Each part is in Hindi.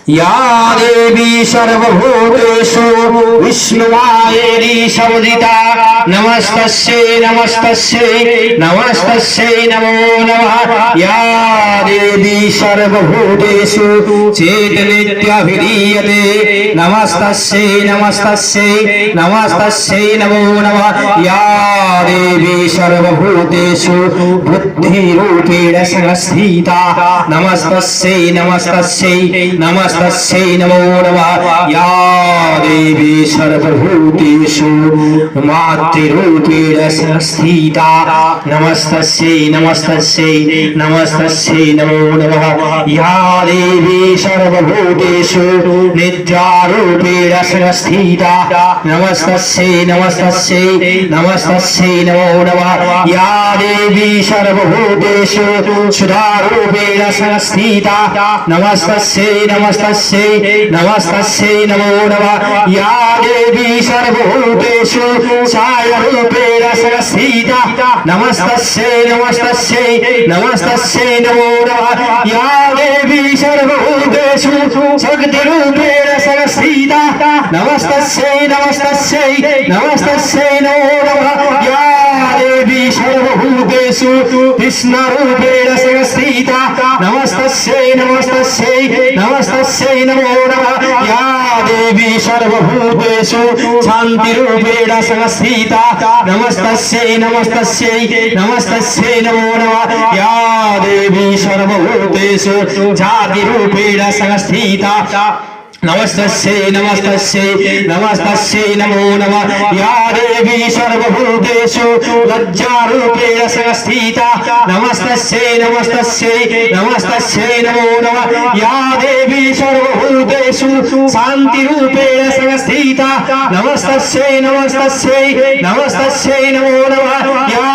या देवी सर्वभूतेषु विष्णुमायेरी समुदिता नमस्तस्यै नमस्तस्यै नमस्तस्यै नमो नमः। या देवी सर्वभूतेषु चेतनित्यभिधीयते नमस्तस्यै नमस्तस्यै नमस्तस्यै नमो नमः। या देवी सर्वभूतेषु बुद्धिरूपेण संस्थिता नमस्तस्यै नमस्तस्यै नमस्तस्यै नमो नमः। या देवी सर्वभूतेषु मातृरूपेण संस्थिता नमस्तस्यै नमस्तस्यै नमस्तस्यै नमो नमः। या देवी सर्वभूतेषु निद्रारूपेण संस्थिता नमस्तस्यै नमस्तस्यै नमस्तस्यै नमो नमः। या देवी सर्वभूतेषु सुधारूपेण संस्थिता नमस्तस्यै नमस्तस्यै नमस्तस्यै नमो नमः। या देवी सर्वभूतेषु छायारूपेण संस्थिता नमस्तस्यै नमस्तस्यै नमस्तस्यै नमो नमः। या देवी सर्वभूतेषु शक्तिरूपेण संस्थिता नमस्तस्यै नमस्तस्यै नमस्तस्यै नमो नमः। या देवी सर्वभूतेषु कृष्णरूपेण संस्थिता नमस्तस्यै नमस्तस्यै नमस्तस्यै नमो नमः। या देवी सर्वभूतेषु शान्तिरूपेण संस्थिता नमस्तस्यै नमस्तस्यै नमस्तस्यै नमो नमः। या देवी सर्वभूतेषु जातिरूपेण संस्थिता नमस्तस्यै नमस्तस्यै नमस्तस्यै नमो नमः। या देवी सर्वभूतेषु लज्जारूपेण संस्थिता नमस्तस्यै नमस्तस्यै नमस्तस्यै नमो नमः। या देवी सर्वभूतेषु शान्तिरूपेण संस्थिता नमस्तस्यै नमस्तस्यै नमस्तस्यै नमो नमः। या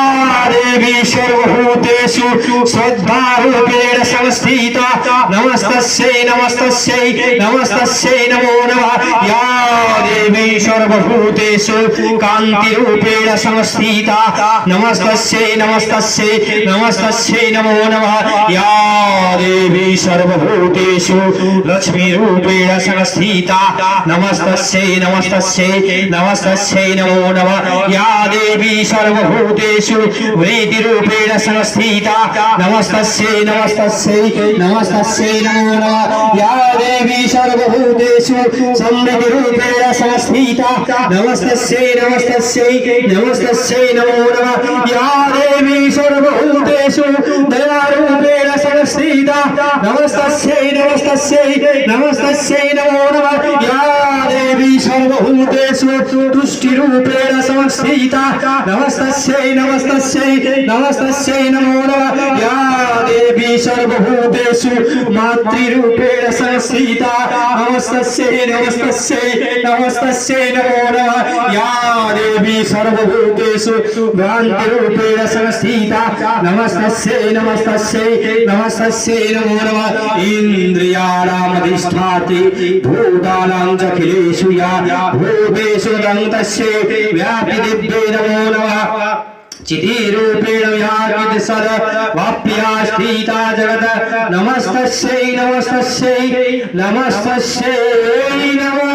देवी सर्वभूतेषु श्रद्धारूपेण संस्थिता नमस्तस्यै नमस्तस्यै नमस्तस्यै नमो नमः। या देवी सर्वभूतेषु कान्तिरूपेण संस्थिता नमस्तस्यै नमस्तस्यै नमस्तस्यै नमो नमः। या देवी सर्वभूतेषु लक्ष्मीरूपेण संस्थिता नमस्तस्यै नमस्तस्यै नमस्तस्यै नमो नमः। या देवी सर्वभूतेषु वृद्धिरूपेण संस्थिता नमस्तस्यै नमस्तस्यै नमस्तस्यै नमो नमः। या देवी सर्वभूतेषु समृद्धिरूपेण संस्थिता नमस्तस्यै नमस्तस्यै नमस्तस्यै नमो नमः। या देवी सर्वभूतेषु दयारूपेण संस्थिता नमस्तस्यै नमस्तस्यै नमस्तस्यै नमो नमः। या देवी सर्वभूतेषु तुष्टिरूपेण संस्थिता नमस्तस्यै नमस्तस्यै नमस्तस्यै नमो नमः। या देवी सर्वभूतेषु मातृरूपेण संस्थिता नमस्तस्यै नमस्तस्यै नमस्तस्यै नमो नमः। या देवी सर्वभूतेषु भ्रान्तिरूपेण संस्थिता नमस्तस्यै नमस्तस्यै नमस्तस्यै नमो नमः। इन्द्रियाणामधिष्ठाति भूतानां चाखिलेषु या भूतेषु दन्तस्यै व्यापि दिव्ये नमो नमः। चितिरूपेण व्यापित सर्वव्याप्या जगत् नमस्तस्यै नमस्तस्यै नमस्तस्यै नमो